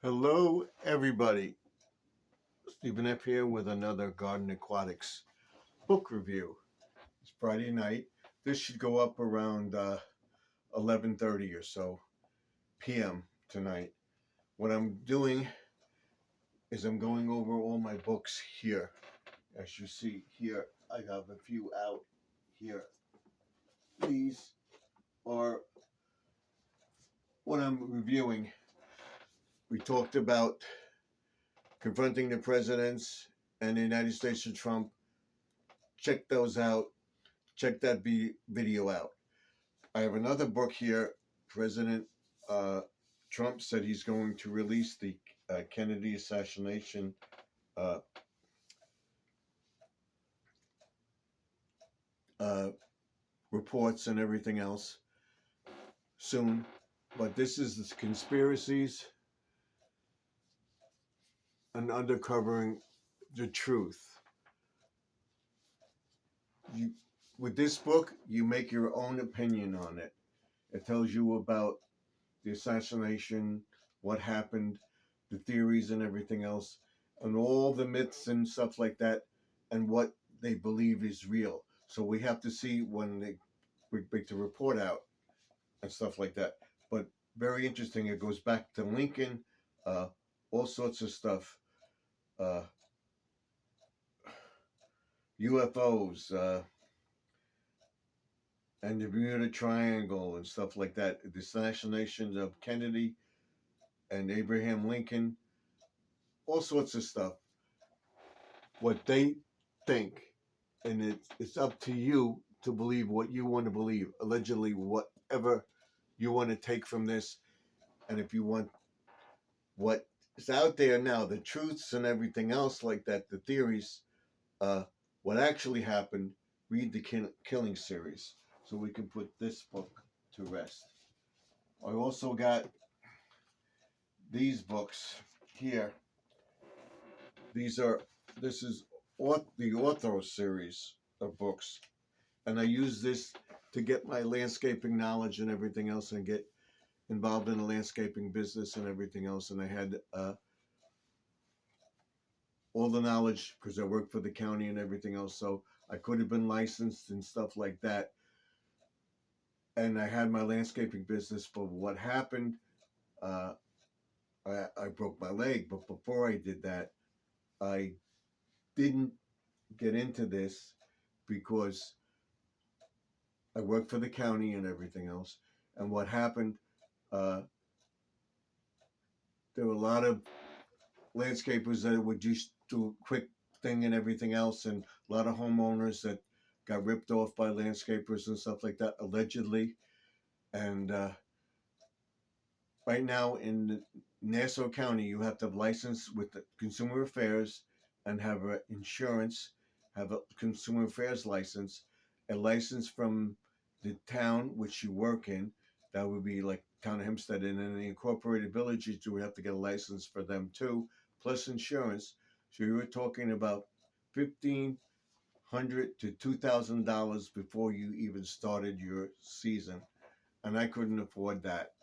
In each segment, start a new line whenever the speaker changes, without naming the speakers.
Hello, everybody. Stephen F. here with another Garden Aquatics book review. It's Friday night. This should go up around 11:30 or so p.m. tonight. What I'm doing is I'm going over all my books here. As you see here, I have a few out here. These are what I'm reviewing. We talked about confronting the presidents and the United States of Trump. Check those out. Check that video out. I have another book here. President uh, Trump said he's going to release the Kennedy assassination uh, uh, reports and everything else soon. But this is the conspiracies and uncovering the truth. You, with this book, you make your own opinion on it. It tells you about the assassination, what happened, the theories and everything else, and all the myths and stuff like that, and what they believe is real. So we have to see when they break the report out and stuff like that. But very interesting. It goes back to Lincoln, uh, all sorts of stuff, uh, UFOs, and the Bermuda Triangle and stuff like that. The assassinations of Kennedy and Abraham Lincoln, all sorts of stuff. What they think, and it's up to you to believe what you want to believe. Allegedly, whatever you want to take from this, and if you want what is out there now, the truths and everything else like that, the theories, what actually happened, read the Killing series, so we can put this book to rest. I also got these books here. This is the Ortho series of books, and I use this to get my landscaping knowledge and everything else, and get involved in the landscaping business and everything else. And I had all the knowledge because I worked for the county and everything else, so I could have been licensed and stuff like that. And I had my landscaping business, but what happened, uh, I broke my leg. But before I did that, I didn't get into this because I worked for the county and everything else. And what happened, uh, there were a lot of landscapers that would just do a quick thing and everything else, and a lot of homeowners that got ripped off by landscapers and stuff like that, allegedly. And right now in Nassau County, you have to have license with the Consumer Affairs and have insurance, have a Consumer Affairs license, a license from the town which you work in. That would be like Town of Hempstead, and then the incorporated villages, you would have to get a license for them too, plus insurance. So you were talking about $1,500 to $2,000 before you even started your season, and I couldn't afford that.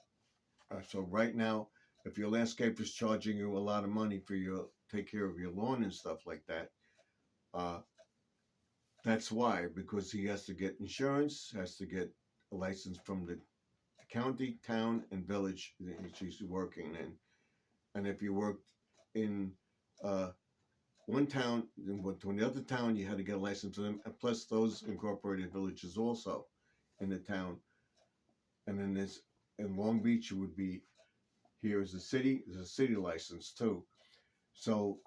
So right now, if your landscaper is charging you a lot of money for your take care of your lawn and stuff like that, uh, that's why, because he has to get insurance, has to get a license from the county, town, and village that he's working in. And if you work in uh, one town, then went to another town, you had to get a license for them, and plus those incorporated villages also in the town. And then there's in Long Beach, it would be here is a city. There's a city license too. So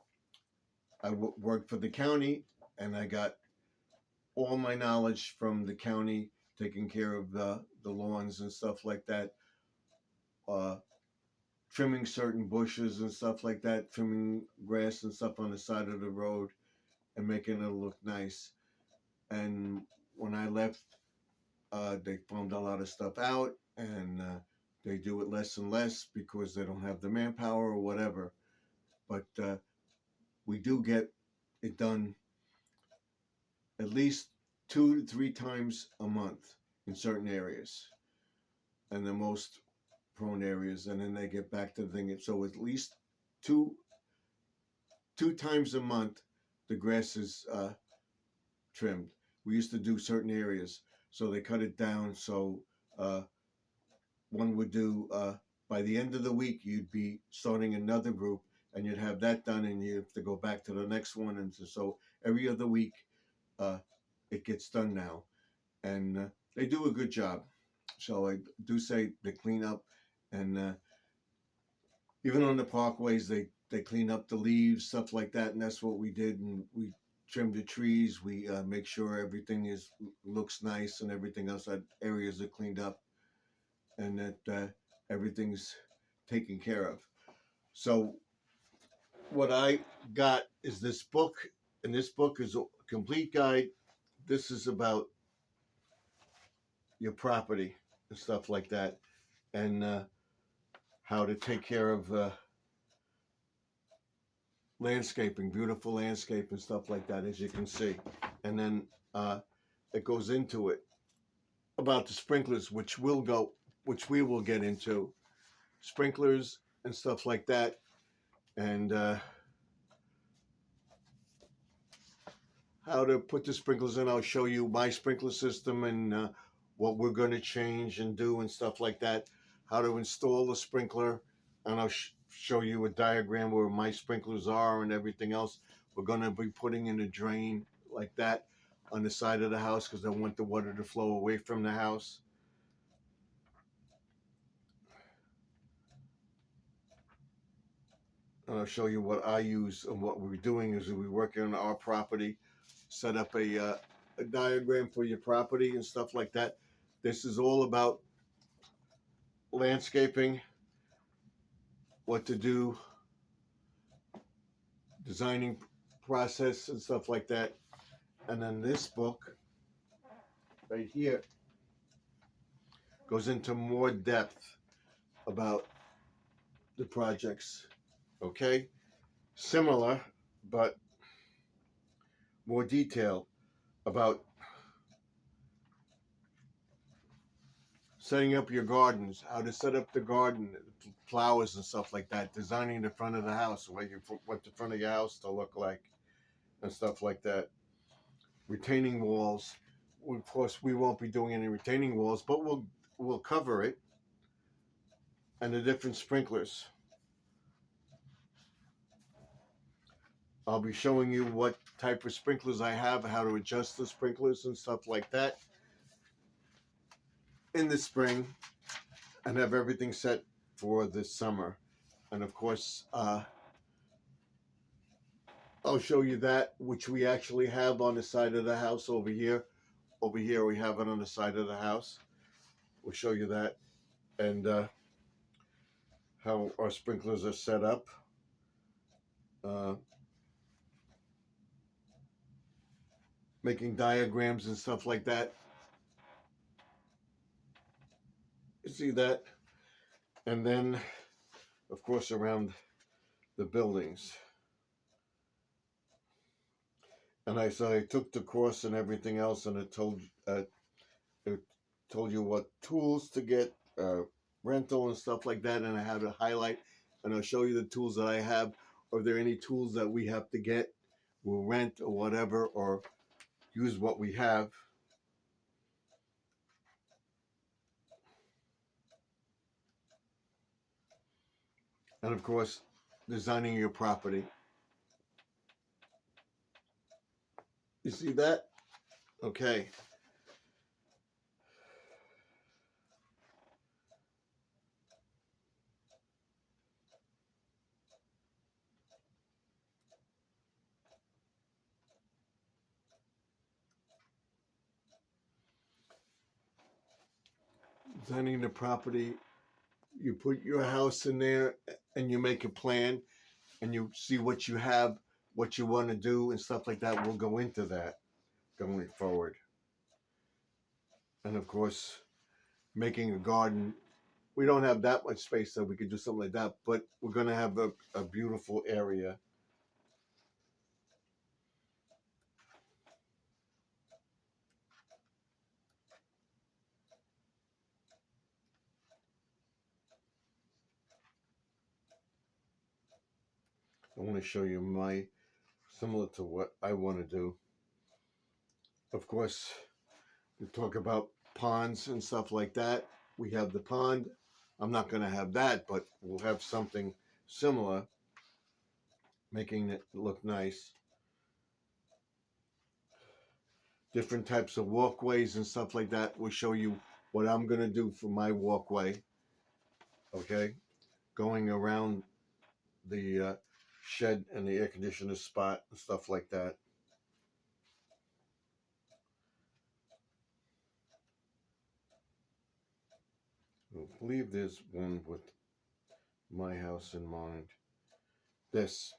I worked for the county, and I got all my knowledge from the county, taking care of the lawns and stuff like that, uh, trimming certain bushes and stuff like that, trimming grass and stuff on the side of the road, and making it look nice. And when I left, they found a lot of stuff out, and they do it less and less because they don't have the manpower or whatever. But we do get it done at least 2 to 3 times a month in certain areas. And the most prone areas, and then they get back to the thing. So at least two two times a month, the grass is trimmed. We used to do certain areas, so they cut it down. So uh, one would do by the end of the week, you'd be starting another group, and you'd have that done, and you have to go back to the next one, and so every other week, uh, it gets done now, and they do a good job. So I do say they clean up, and even on the parkways, they clean up the leaves, stuff like that, and that's what we did. And we trim the trees. We make sure everything is looks nice and everything else. That areas are cleaned up, and that everything's taken care of. So what I got is this book, and this book is a complete guide. This is about your property and stuff like that, and how to take care of landscaping, beautiful landscape and stuff like that, as you can see. And then it goes into it about the sprinklers, which we will get into, sprinklers and stuff like that, and how to put the sprinklers in. I'll show you my sprinkler system and what we're going to change and do and stuff like that. How to install the sprinkler, and I'll show you a diagram where my sprinklers are and everything else. We're going to be putting in a drain like that on the side of the house because I want the water to flow away from the house. And I'll show you what I use, and what we're doing is we're working on our property, set up a diagram for your property and stuff like that. This is all about landscaping, what to do, designing process and stuff like that. And then this book right here goes into more depth about the projects. Okay? Similar, but more detail about setting up your gardens, how to set up the garden, flowers and stuff like that, designing the front of the house, what the front of your house to look like, and stuff like that. Retaining walls. Of course, we won't be doing any retaining walls, but we'll cover it, and the different sprinklers. I'll be showing you what type of sprinklers I have, how to adjust the sprinklers and stuff like that in the spring, and have everything set for this summer. And of course, I'll show you that, which we actually have on the side of the house over here. Over here, we have it on the side of the house. We'll show you that, and how our sprinklers are set up. Making diagrams and stuff like that. You see that? And then, of course, around the buildings. And I took the course and everything else, and it told you what tools to get, rental and stuff like that, and I had to highlight, and I'll show you the tools that I have. Are there any tools that we have to get, we'll rent or whatever, or use what we have. And of course, designing your property. You see that? Okay. Designing the property, you put your house in there and you make a plan and you see what you have, what you want to do and stuff like that. We'll go into that going forward. And of course, making a garden. We don't have that much space so we could do something like that, but we're going to have a beautiful area. I want to show you similar to what I want to do. Of course, we talk about ponds and stuff like that. We have the pond. I'm not going to have that, but we'll have something similar, making it look nice. Different types of walkways and stuff like that. We'll show you what I'm going to do for my walkway. Okay? Going around the shed and the air conditioner spot and stuff like that. I believe there's one with my house in mind. This.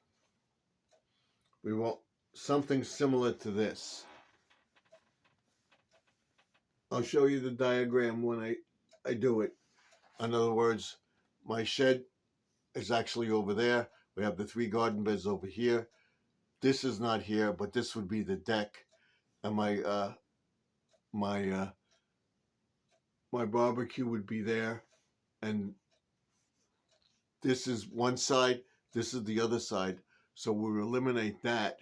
We want something similar to this. I'll show you the diagram when I do it. In other words, my shed is actually over there. We have the 3 garden beds over here. This is not here, but this would be the deck, and my barbecue would be there, and this is one side, this is the other side. So we'll eliminate that.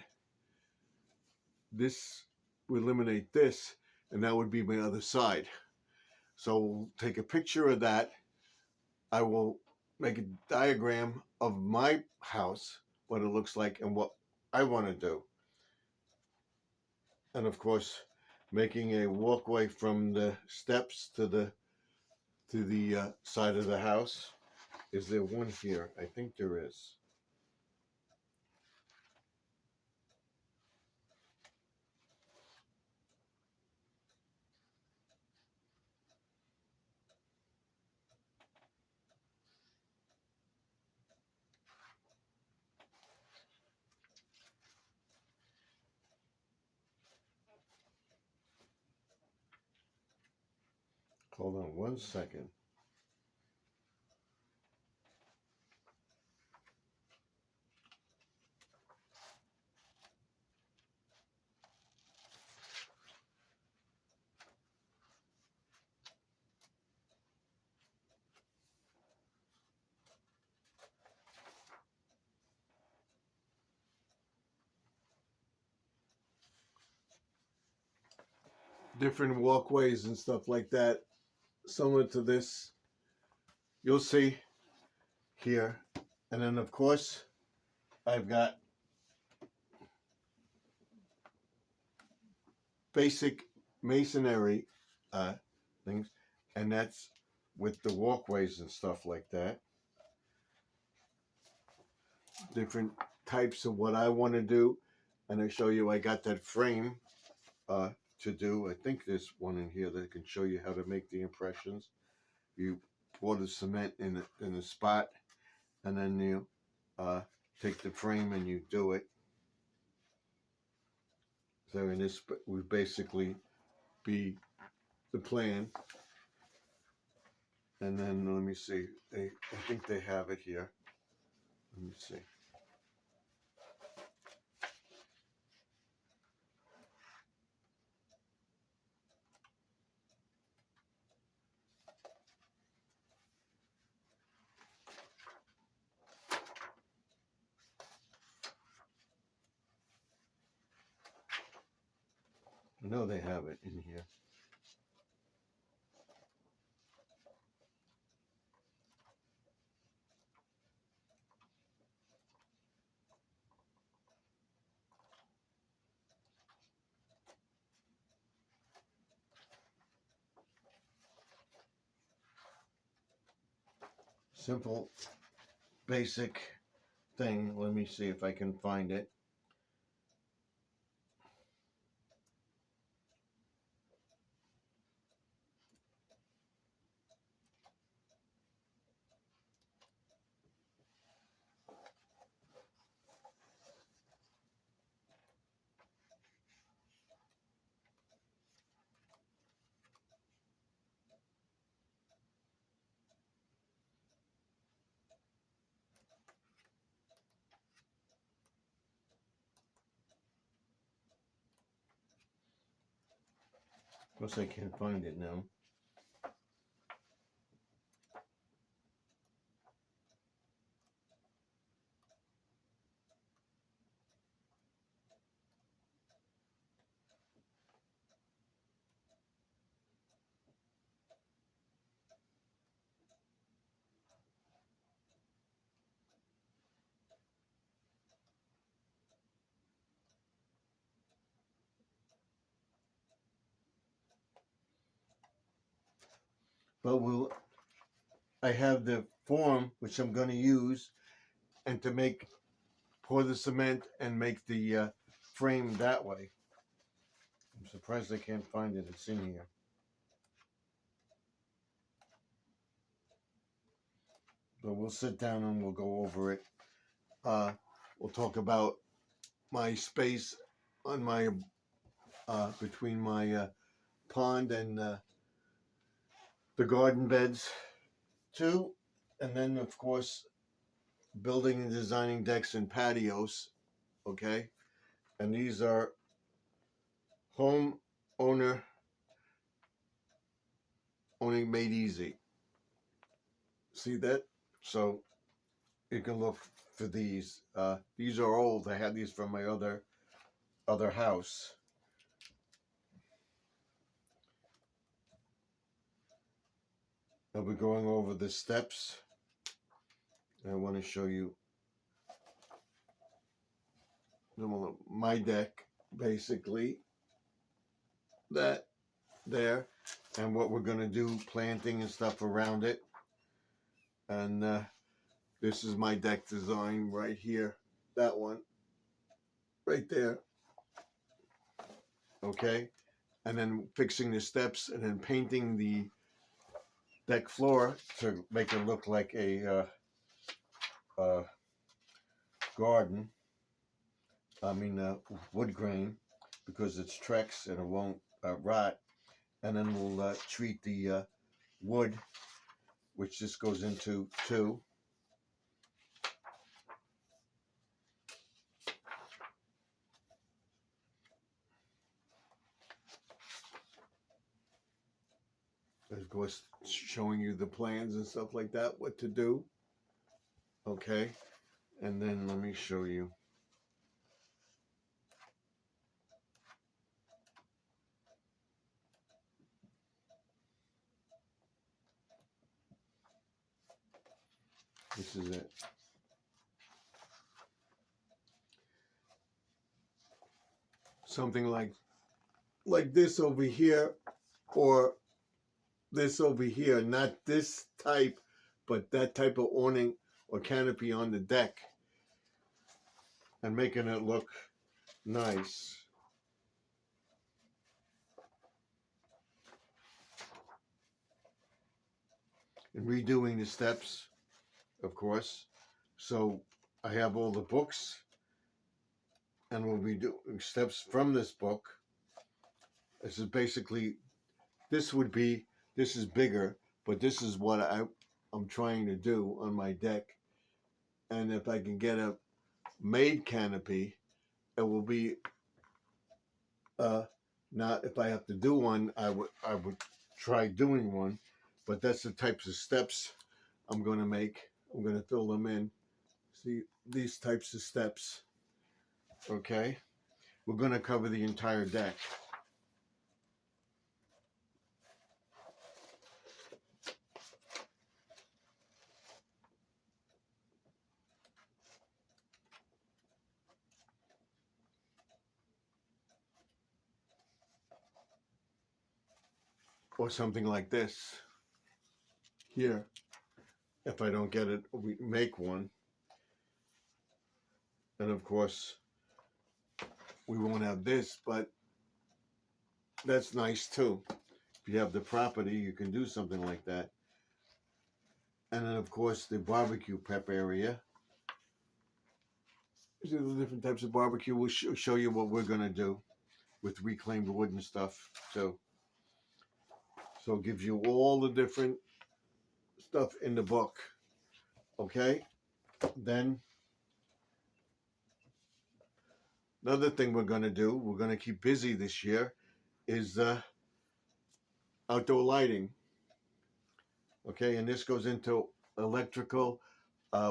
This will eliminate this, and that would be my other side. So we'll take a picture of that. I will make a diagram of my house, what it looks like, and what I want to do. And of course, making a walkway from the steps to the side of the house. Is there one here? I think there is. Hold on one second. Different walkways and stuff like that, similar to this. You'll see here. And then of course, I've got basic masonry things, and that's with the walkways and stuff like that. Different types of what I want to do, and I show you I got that frame to do. I think there's one in here that can show you how to make the impressions. You pour the cement in the spot, and then you take the frame and you do it. So in this would basically be the plan. And then let me see. I think they have it here. Let me see. I know they have it in here. Simple, basic thing. Let me see if I can find it. Of course, I can't find it now. but I have the form which I'm going to use, and to pour the cement and make the frame that way. I'm surprised I can't find it. It's in here. But we'll sit down and we'll go over it. We'll talk about my space on my between my pond and the garden beds too, and then of course building and designing decks and patios. Okay, and these are home owner owning made easy. See that? So you can look for these. These are old. I had these from my other house. I'll be going over the steps. I want to show you my deck, basically. That there, and what we're going to do, planting and stuff around it. And this is my deck design right here. That one. Right there. Okay. And then fixing the steps and then painting the deck floor to make it look like a garden. I mean wood grain, because it's Trex and it won't rot. And then we'll treat the wood, which this goes into too. Of course, showing you the plans and stuff like that, what to do. Okay, and then let me show you. This is it. Something like this over here, or this over here. Not this type, but that type of awning or canopy on the deck, and making it look nice. And redoing the steps, of course. So I have all the books, and we'll be doing steps from this book. This is basically, this is bigger, but this is what I'm trying to do on my deck. And if I can get a made canopy, it will be, not, if I have to do one, I would try doing one, but that's the types of steps I'm going to make. I'm going to fill them in. See, these types of steps. Okay, we're going to cover the entire deck. Or something like this here. If I don't get it, we make one. And of course, we won't have this, but that's nice too. If you have the property, you can do something like that. And then of course, the barbecue prep area. These are the different types of barbecue. We'll show you what we're going to do with reclaimed wood and stuff too. So it gives you all the different stuff in the book. Okay? Then another thing we're going to do, we're going to keep busy this year, is outdoor lighting. Okay, and this goes into electrical,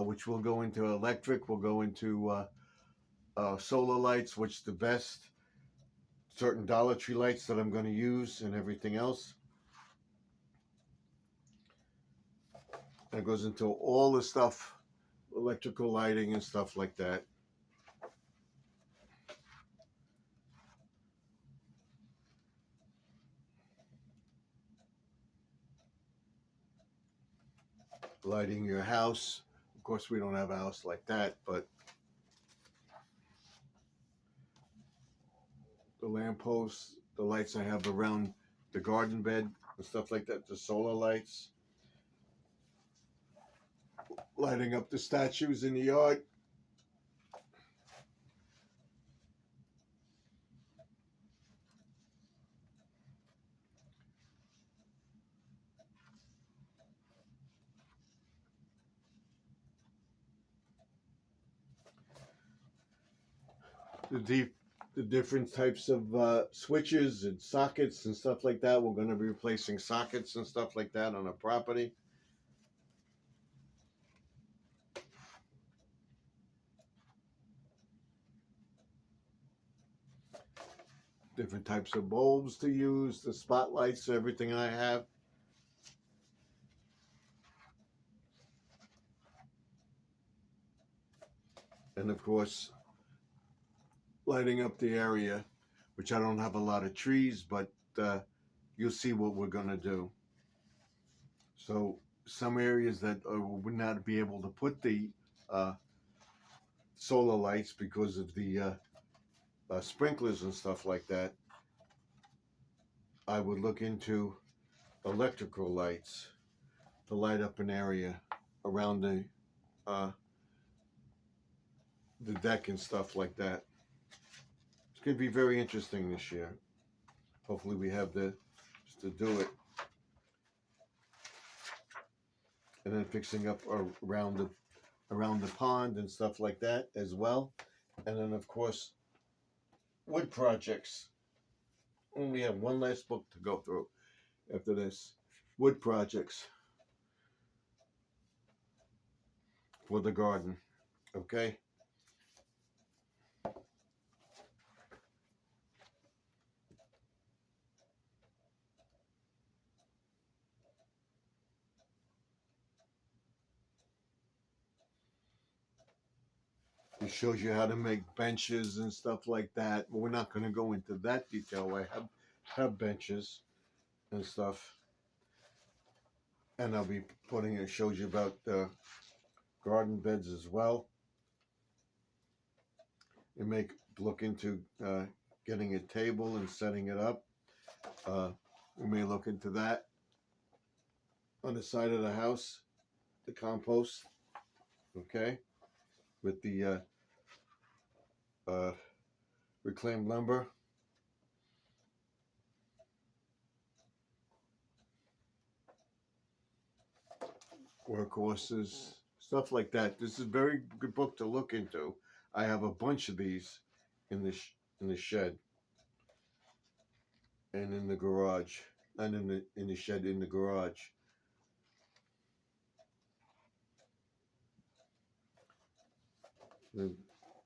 which will go into electric, will go into solar lights, which the best, certain Dollar Tree lights that I'm going to use, and everything else. And it goes into all the stuff, electrical lighting and stuff like that. lighting your house. Of course, we don't have a house like that, but the lampposts, the lights I have around the garden bed and stuff like that, the solar lights, lighting up the statues in the yard. The different types of switches and sockets and stuff like that. We're going to be replacing sockets and stuff like that on our property. Different types of bulbs to use, the spotlights, everything I have. And of course, lighting up the area, which I don't have a lot of trees, but you'll see what we're going to do. So some areas that would not be able to put the solar lights because of the sprinklers and stuff like that, I would look into electrical lights to light up an area around the deck and stuff like that. It's going to be very interesting this year. Hopefully we have the to do it. And then fixing up around the pond and stuff like that as well. And then of course wood projects. And we have one last book to go through after this. Wood projects for the garden. Okay. It shows you how to make benches and stuff like that. But we're not going to go into that detail. I have benches and stuff. And I'll be putting it, shows you about the garden beds as well. You look into getting a table and setting it up. We may look into that on the side of the house, the compost, okay, with the reclaimed lumber. Workhorses, stuff like that. This is a very good book to look into. I have a bunch of these in the shed and in the garage, and in the shed in the garage. The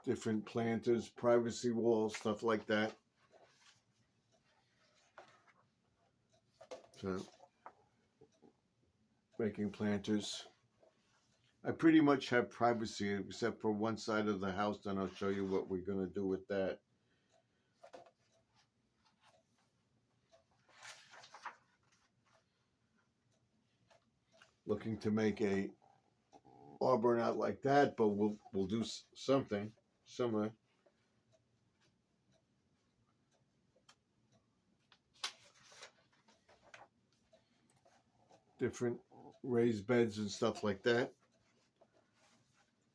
different planters, privacy walls, stuff like that. So making planters. I pretty much have privacy except for one side of the house, then I'll show you what we're going to do with that. Looking to make a arbor not like that, but we'll do something similar. Different raised beds and stuff like that.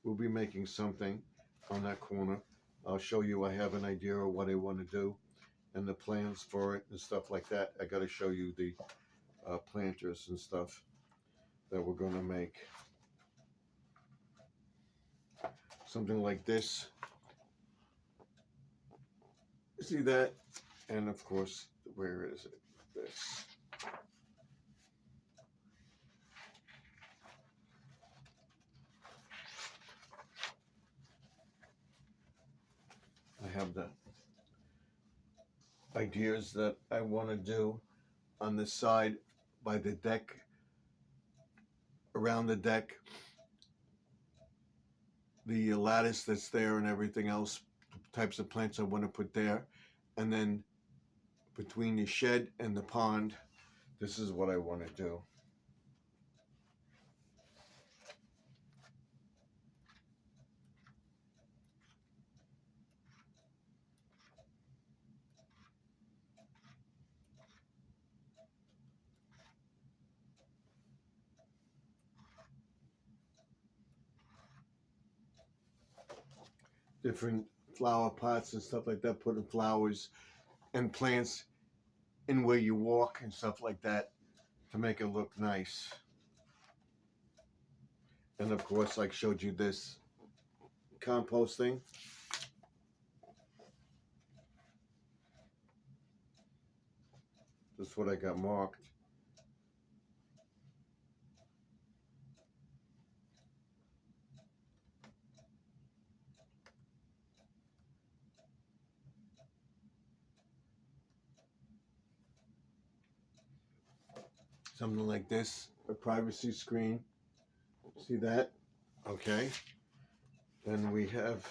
We'll be making something on that corner. I'll show you. I have an idea of what I want to do and the plans for it and stuff like that. I got to show you the planters and stuff that we're going to make. Something like this. See that? And of course, where is it? This. I have the ideas that I want to do on the side by the deck, around the deck, the lattice that's there and everything else, types of plants I want to put there. And then between the shed and the pond, this is what I want to do. different flower pots and stuff like that, putting flowers and plants in where you walk and stuff like that to make it look nice. And of course, like showed you this composting. That's what I got marked. Something like this, a privacy screen. See that? Okay. Then we have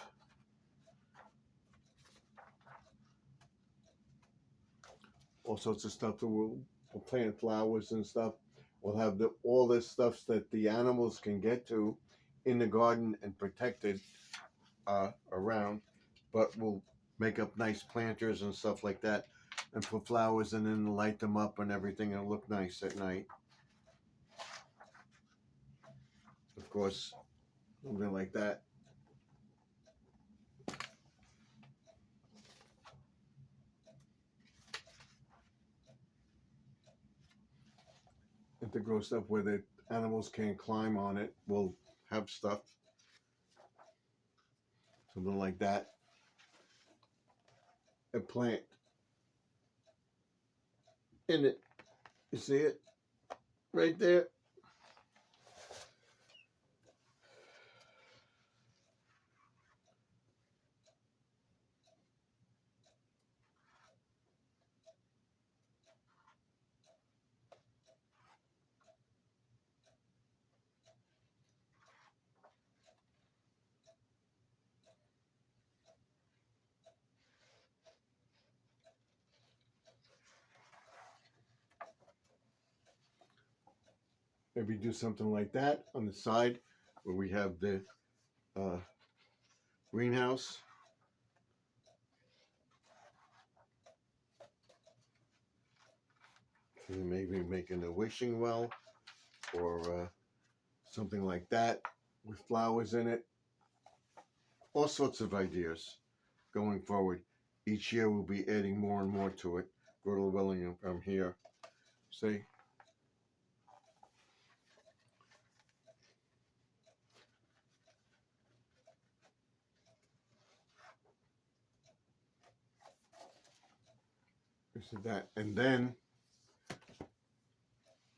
all sorts of stuff that we'll plant flowers and stuff. We'll have all this stuff that the animals can get to in the garden and protected around, but we'll make up nice planters and stuff like that and put flowers in and light them up and everything. It'll look nice at night. Of course, something like that. And to grow stuff where the animals can't climb on it, we'll have stuff. Something like that. A plant in it. You see it? Right there. Maybe do something like that on the side where we have the greenhouse. And maybe making a wishing well or something like that with flowers in it. All sorts of ideas going forward. Each year we'll be adding more and more to it. God willing, I'm here. See? This is that. And then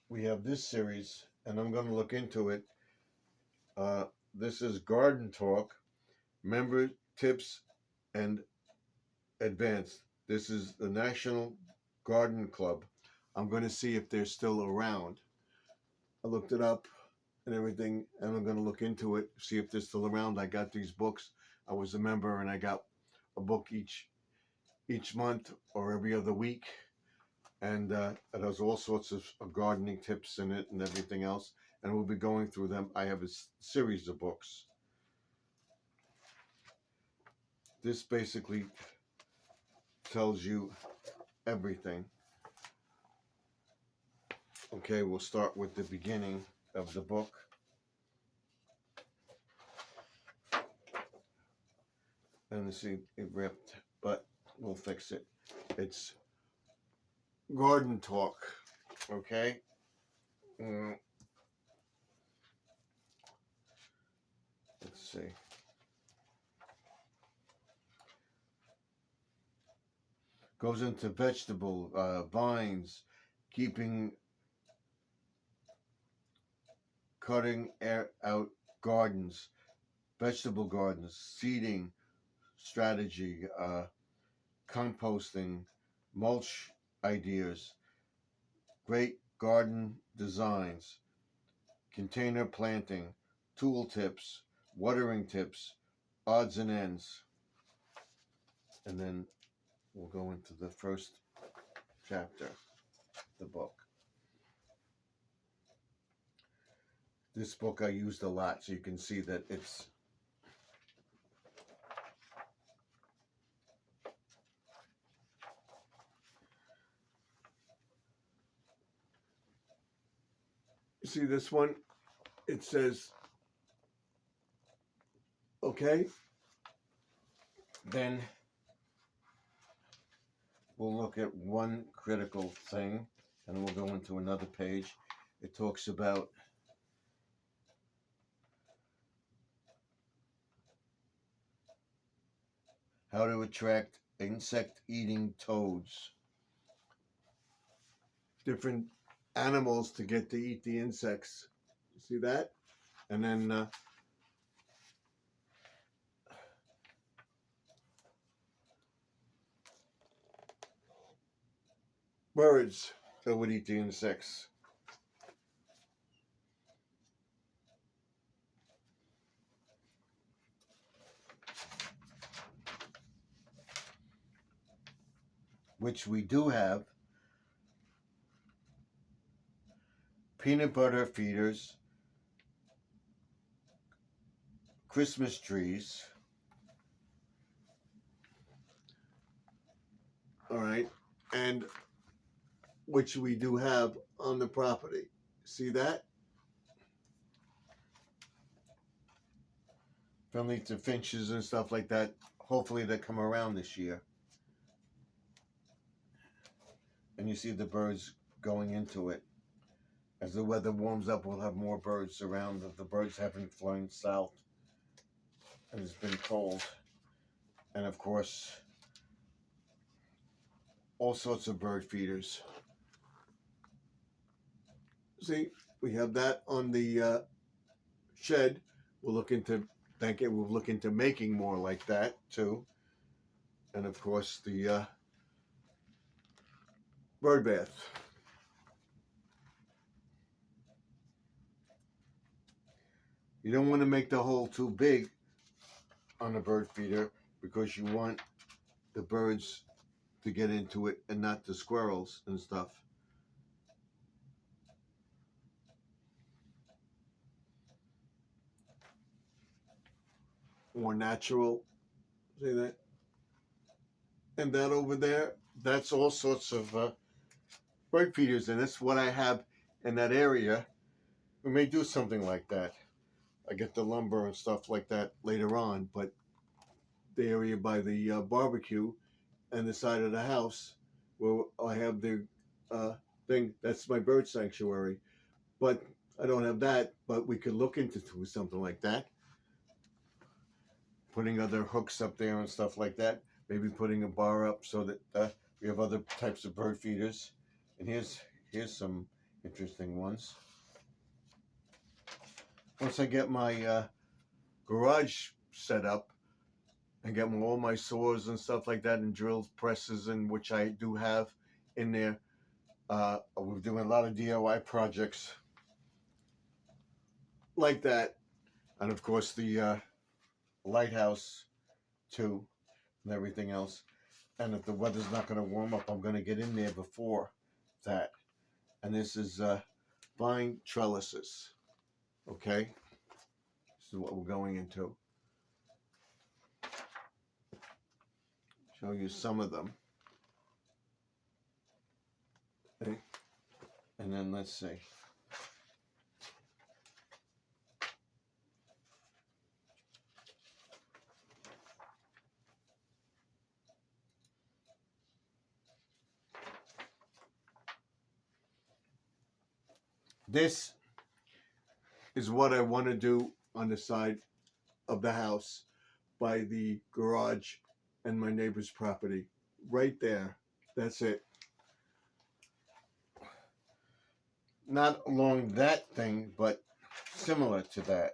we have this series, and I'm going to look into it. This is Garden Talk, Member Tips and Advanced. This is the National Garden Club. I'm going to see if they're still around. I looked it up and everything, and I'm going to look into it, see if they're still around. I got these books. I was a member, and I got a book each month or every other week, and it has all sorts of gardening tips in it and everything else, and we'll be going through them. I have a series of books. This basically tells you everything. Okay, we'll start with the beginning of the book. And see, it ripped, but we'll fix it. It's Garden Talk, okay? Let's see. Goes into vegetable, vines, cutting out gardens, vegetable gardens, seeding strategy, composting, mulch ideas, great garden designs, container planting, tool tips, watering tips, odds and ends. And then we'll go into the first chapter of the book. This book I used a lot, so you can see that it's see this one, it says, okay, Then we'll look at one critical thing, and we'll go into another page. It talks about how to attract insect-eating toads. Different animals to get to eat the insects. You see that? And then birds that would eat the insects. Which we do have. Peanut butter feeders, Christmas trees, all right, and which we do have on the property. See that? Friendly to finches and stuff like that. Hopefully they come around this year. And you see the birds going into it. As the weather warms up, we'll have more birds around. The birds haven't flown south, and it's been cold. And of course, all sorts of bird feeders. See, we have that on the shed. We'll look into we'll look into making more like that too. And of course, the bird bath. You don't want to make the hole too big on the bird feeder because you want the birds to get into it and not the squirrels and stuff. More natural. See that? And that over there, that's all sorts of bird feeders, and that's what I have in that area. We may do something like that. I get the lumber and stuff like that later on, but the area by the barbecue and the side of the house where I have the thing, that's my bird sanctuary. But I don't have that, but we could look into something like that. Putting other hooks up there and stuff like that. Maybe putting a bar up so that we have other types of bird feeders. And here's some interesting ones. Once I get my garage set up and get all my saws and stuff like that and drill presses, and which I do have in there, we're doing a lot of DIY projects like that. And of course the lighthouse too and everything else. And if the weather's not going to warm up, I'm going to get in there before that. And this is vine trellises. Okay, this is what we're going into. Show you some of them. Okay. And then let's see. This is what I want to do on the side of the house by the garage and my neighbor's property. Right there. That's it. Not along that thing, but similar to that.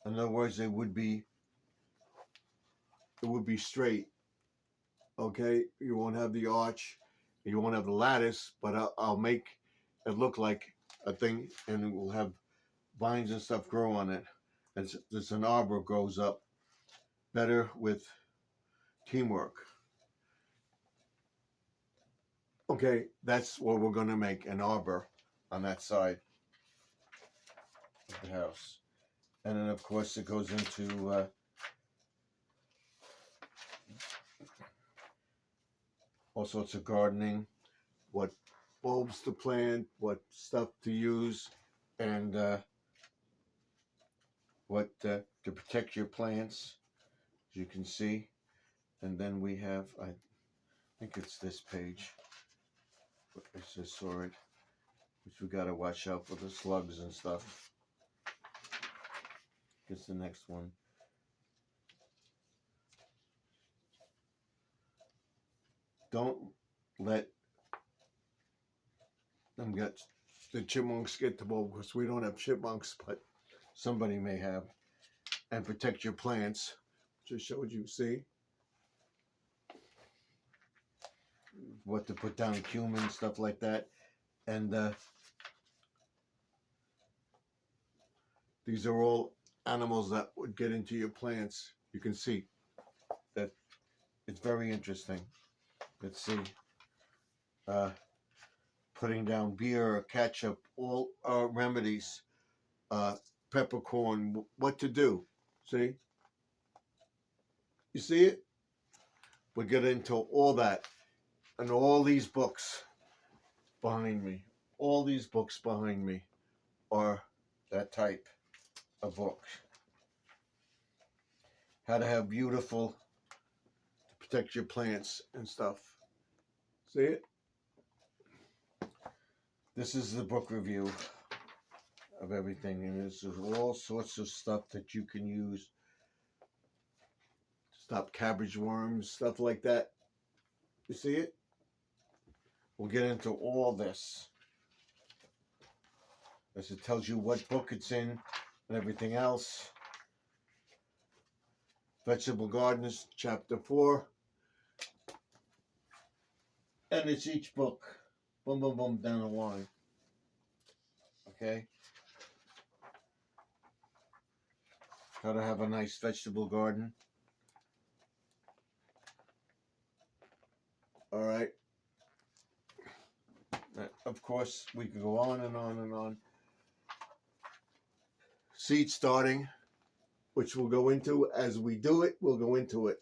In other words, it would be straight. Okay, you won't have the arch, you won't have the lattice, but I'll make it look like a thing, and it will have vines and stuff grow on it. And there's an arbor grows up better with teamwork. Okay, that's what we're gonna make, an arbor on that side of the house. And then of course it goes into all sorts of gardening, what bulbs to plant, what stuff to use, and what to protect your plants. as you can see. And then we have, I think it's this page. I just saw it, which we gotta watch out for the slugs and stuff. Gets the next one. Don't let them get the chipmunks get the ball, because we don't have chipmunks, but somebody may have. And protect your plants. Just showed you, see? What to put down, cumin, stuff like that. And these are all animals that would get into your plants. You can see that it's very interesting. Let's see. Putting down beer, ketchup, all remedies, peppercorn, what to do. See? You see it? We get into all that. And all these books behind me, all these books behind me are that type of book. How to have beautiful, to protect your plants and stuff. See it? This is the book review of everything, and there's all sorts of stuff that you can use to stop cabbage worms, stuff like that. You see it? We'll get into all this, as it tells you what book it's in and everything else. Vegetable Gardens, Chapter 4. And it's each book. Boom, boom, boom, down the line. Okay? How to have a nice vegetable garden. All right. Of course, we could go on and on and on. Seed starting, which we'll go into as we do it. We'll go into it.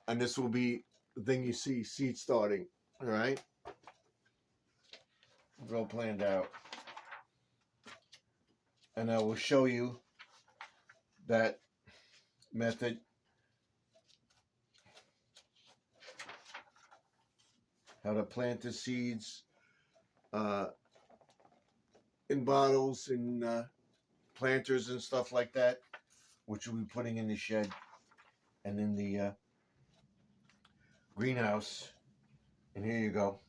And this will be the thing you see, seed starting. All right? It's all planned out. And I will show you that method. How to plant the seeds in bottles, in planters and stuff like that, which we'll be putting in the shed and in the greenhouse. And here you go.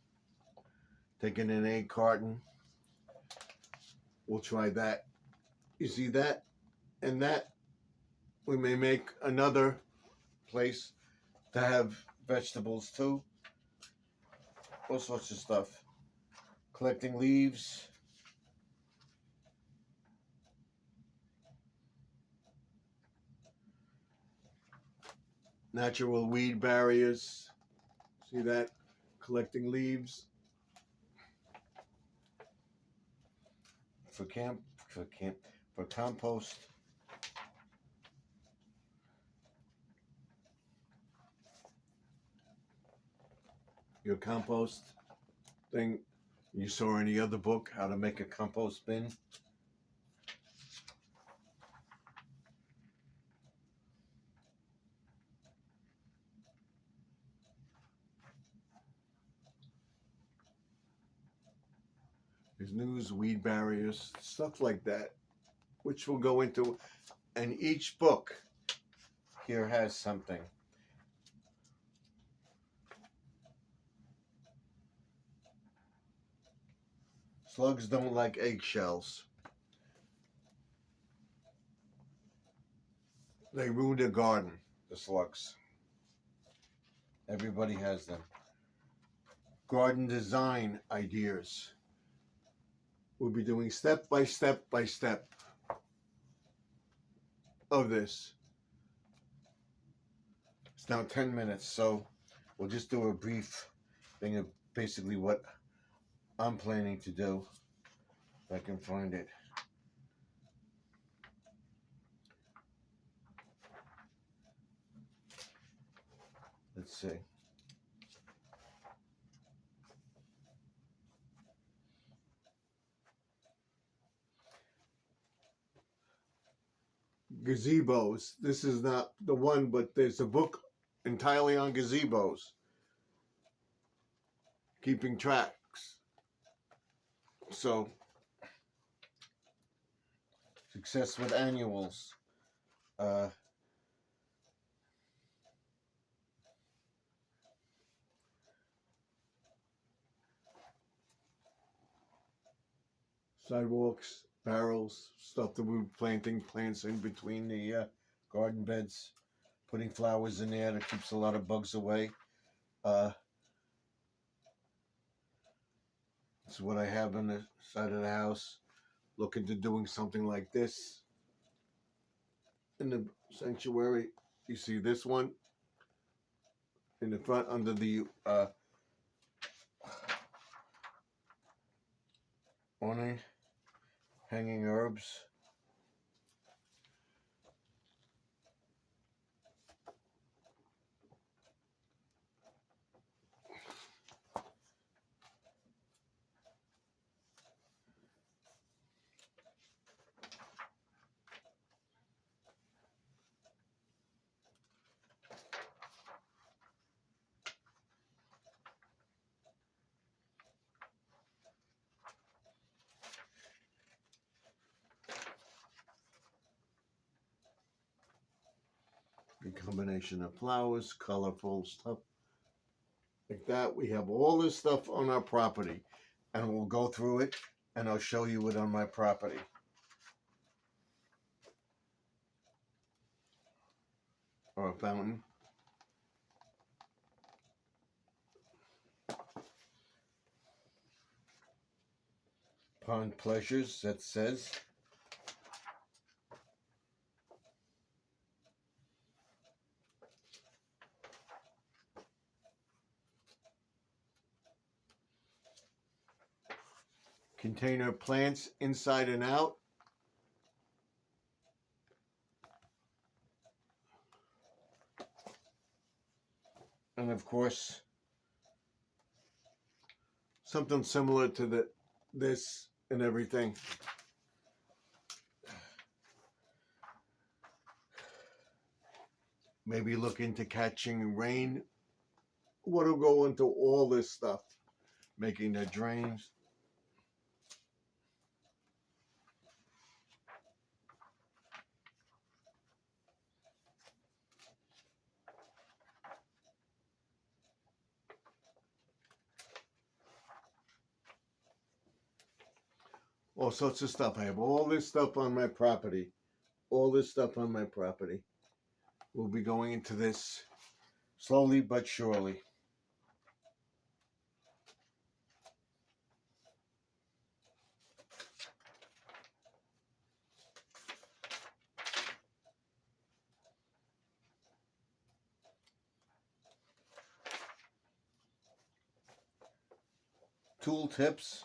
Taking an egg carton. We'll try that. You see that and that? We may make another place to have vegetables too. All sorts of stuff. Collecting leaves. Natural weed barriers. See that? Collecting leaves. For compost. Your compost thing. You saw in the other book, how to make a compost bin. There's news, weed barriers, stuff like that, which we'll go into. And each book here has something. Slugs don't like eggshells. They ruin their garden, the slugs. Everybody has them. Garden design ideas. We'll be doing step by step by step of this. It's now 10 minutes, so we'll just do a brief thing of basically what I'm planning to do, if I can find it. Let's see. gazebos. This is not the one, but there's a book entirely on gazebos. Keeping tracks. So, success with annuals. Sidewalks, barrels, stuff that we're planting, plants in between the garden beds, putting flowers in there that keeps a lot of bugs away. That's what I have on the side of the house. Looking to doing something like this in the sanctuary. You see this one in the front under the awning, hanging herbs. A combination of flowers, colorful stuff like that. We have all this stuff on our property, and we'll go through it and I'll show you it on my property. Or a fountain. Pond Pleasures, that says. Container plants inside and out. And of course, something similar to this and everything. Maybe look into catching rain. What'll go into all this stuff? Making the drains. All sorts of stuff. I have all this stuff on my property. All this stuff on my property. We'll be going into this slowly but surely. Tool tips.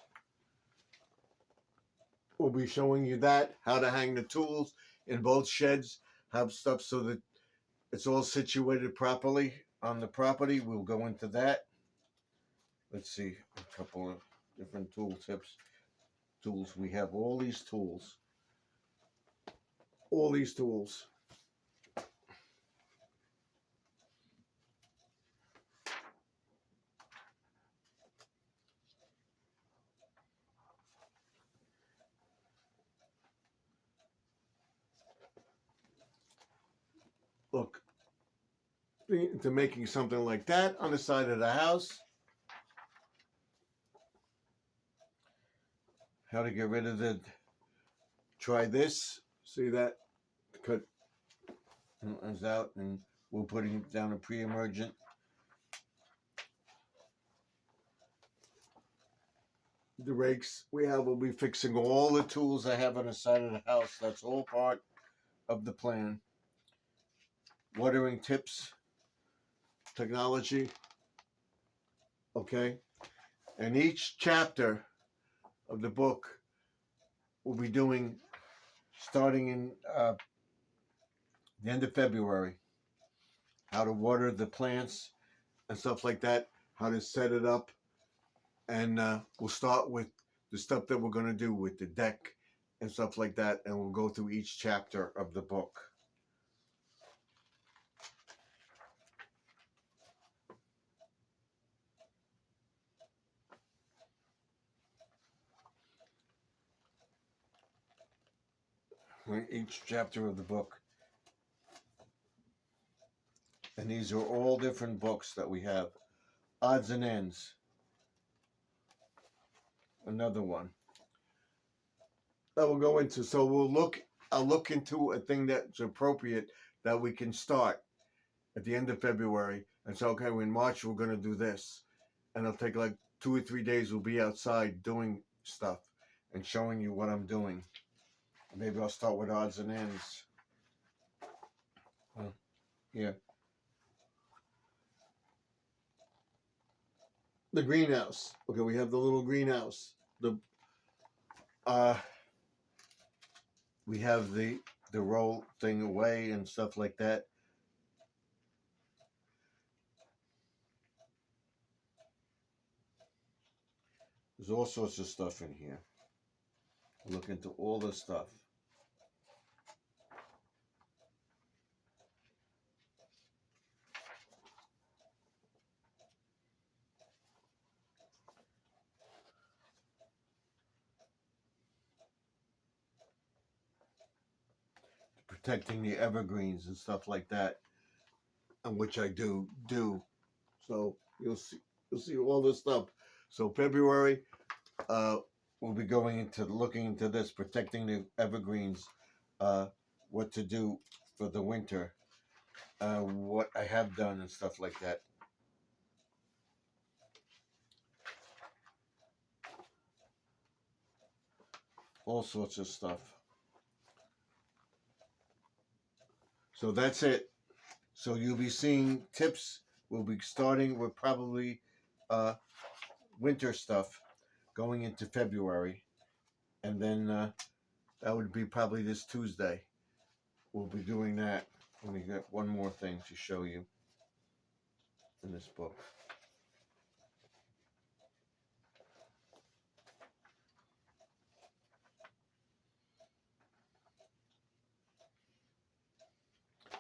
We'll be showing you that, how to hang the tools in both sheds, have stuff so that it's all situated properly on the property. We'll go into that. Let's see, a couple of different tool tips. Tools, we have all these tools. All these tools. Look, into making something like that on the side of the house. How to get rid of the, try this, see that, cut is out, and we're putting down a pre-emergent. The rakes we have, will be fixing all the tools I have on the side of the house. That's all part of the plan. Watering tips, technology, okay? And each chapter of the book we'll be doing starting in the end of February. How to water the plants and stuff like that, how to set it up. And we'll start with the stuff that we're going to do with the deck and stuff like that, and we'll go through each chapter of the book. each chapter of the book. And these are all different books that we have. Odds and Ends. Another one. That we'll go into. So I'll look into a thing that's appropriate that we can start at the end of February. And so, okay, in March we're going to do this. And it'll take like 2 or 3 days. We'll be outside doing stuff and showing you what I'm doing. Maybe I'll start with Odds and Ends. Yeah. The greenhouse. Okay, we have the little greenhouse. We have the roll thing away and stuff like that. There's all sorts of stuff in here. Look into all the stuff. Protecting the evergreens and stuff like that, and which I do. So you'll see all this stuff. So February, we'll be looking into this, protecting the evergreens, what to do for the winter, what I have done and stuff like that. All sorts of stuff. So that's it. So you'll be seeing tips. We'll be starting with probably winter stuff going into February. And then that would be probably this Tuesday. We'll be doing that. Let me get one more thing to show you in this book.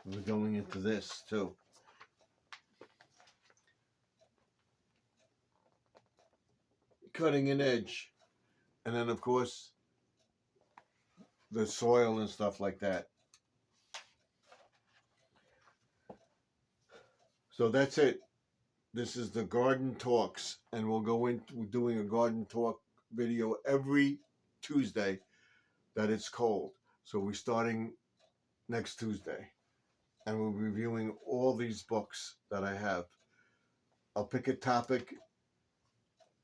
We're going into this too. Cutting an edge. And then of course the soil and stuff like that. So that's it. This is the Garden Talks, and we're doing a garden talk video every Tuesday that it's cold. So we're starting next Tuesday, and we're reviewing all these books that I have. I'll pick a topic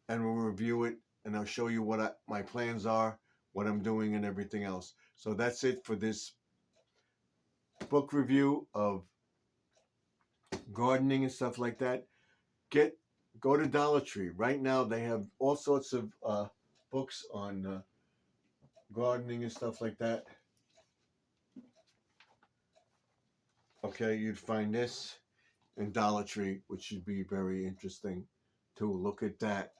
and we'll review it, and I'll show you what my plans are, what I'm doing, and everything else. So that's it for this book review of gardening and stuff like that. Go to Dollar Tree. Right now they have all sorts of books on gardening and stuff like that. Okay, you'd find this in Dollar Tree, which should be very interesting to look at that.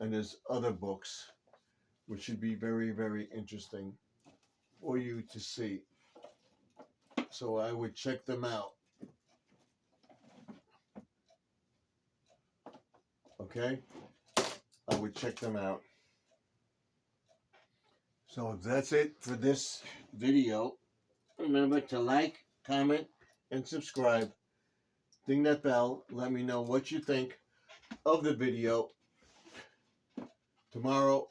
And there's other books which should be very, very interesting for you to see. So I would check them out. Okay? I would check them out. So that's it for this video. Remember to like, comment, and subscribe. Ding that bell. Let me know what you think of the video. Tomorrow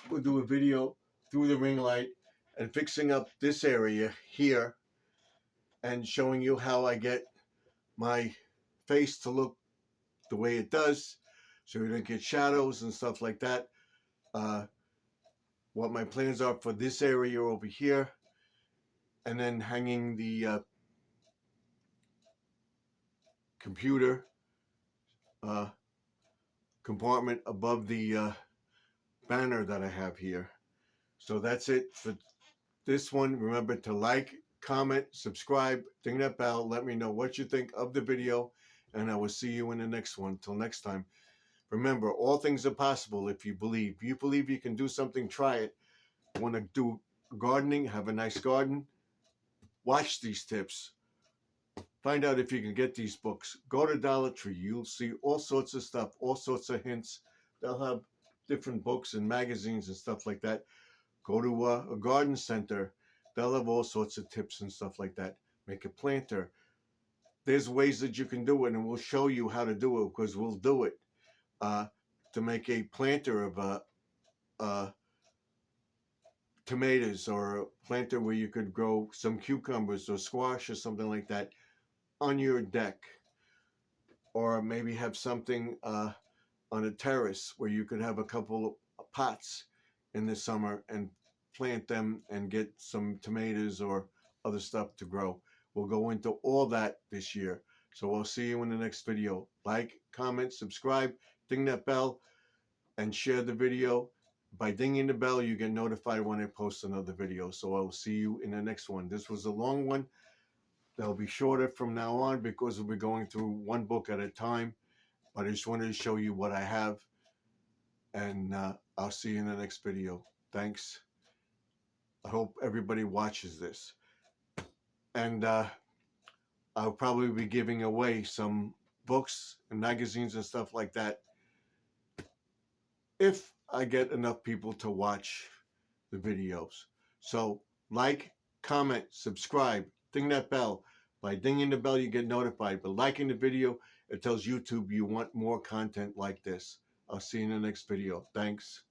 we'll do a video through the ring light and fixing up this area here and showing you how I get my face to look the way it does, so you don't get shadows and stuff like that. What my plans are for this area over here, and then hanging the computer compartment above the banner that I have here. So that's it for this one. Remember to like, comment, subscribe, ding that bell. Let me know what you think of the video, and I will see you in the next one. Till next time. Remember, all things are possible if you believe. You believe you can do something, try it. Want to do gardening, have a nice garden? Watch these tips. Find out if you can get these books. Go to Dollar Tree. You'll see all sorts of stuff, all sorts of hints. They'll have different books and magazines and stuff like that. Go to a garden center. They'll have all sorts of tips and stuff like that. Make a planter. There's ways that you can do it, and we'll show you how to do it because we'll do it. To make a planter of tomatoes, or a planter where you could grow some cucumbers or squash or something like that on your deck, or maybe have something on a terrace where you could have a couple of pots in the summer and plant them and get some tomatoes or other stuff to grow. We'll go into all that this year. So I'll see you in the next video. Like, comment, subscribe, ding that bell, and share the video. By dinging the bell, you get notified when I post another video. So I will see you in the next one. This was a long one. They'll be shorter from now on because we'll be going through one book at a time. But I just wanted to show you what I have. And I'll see you in the next video. Thanks. I hope everybody watches this. And I'll probably be giving away some books and magazines and stuff like that if I get enough people to watch the videos. So like, comment, subscribe, ding that bell. By dinging the bell, you get notified. But liking the video, it tells YouTube you want more content like this. I'll see you in the next video. Thanks.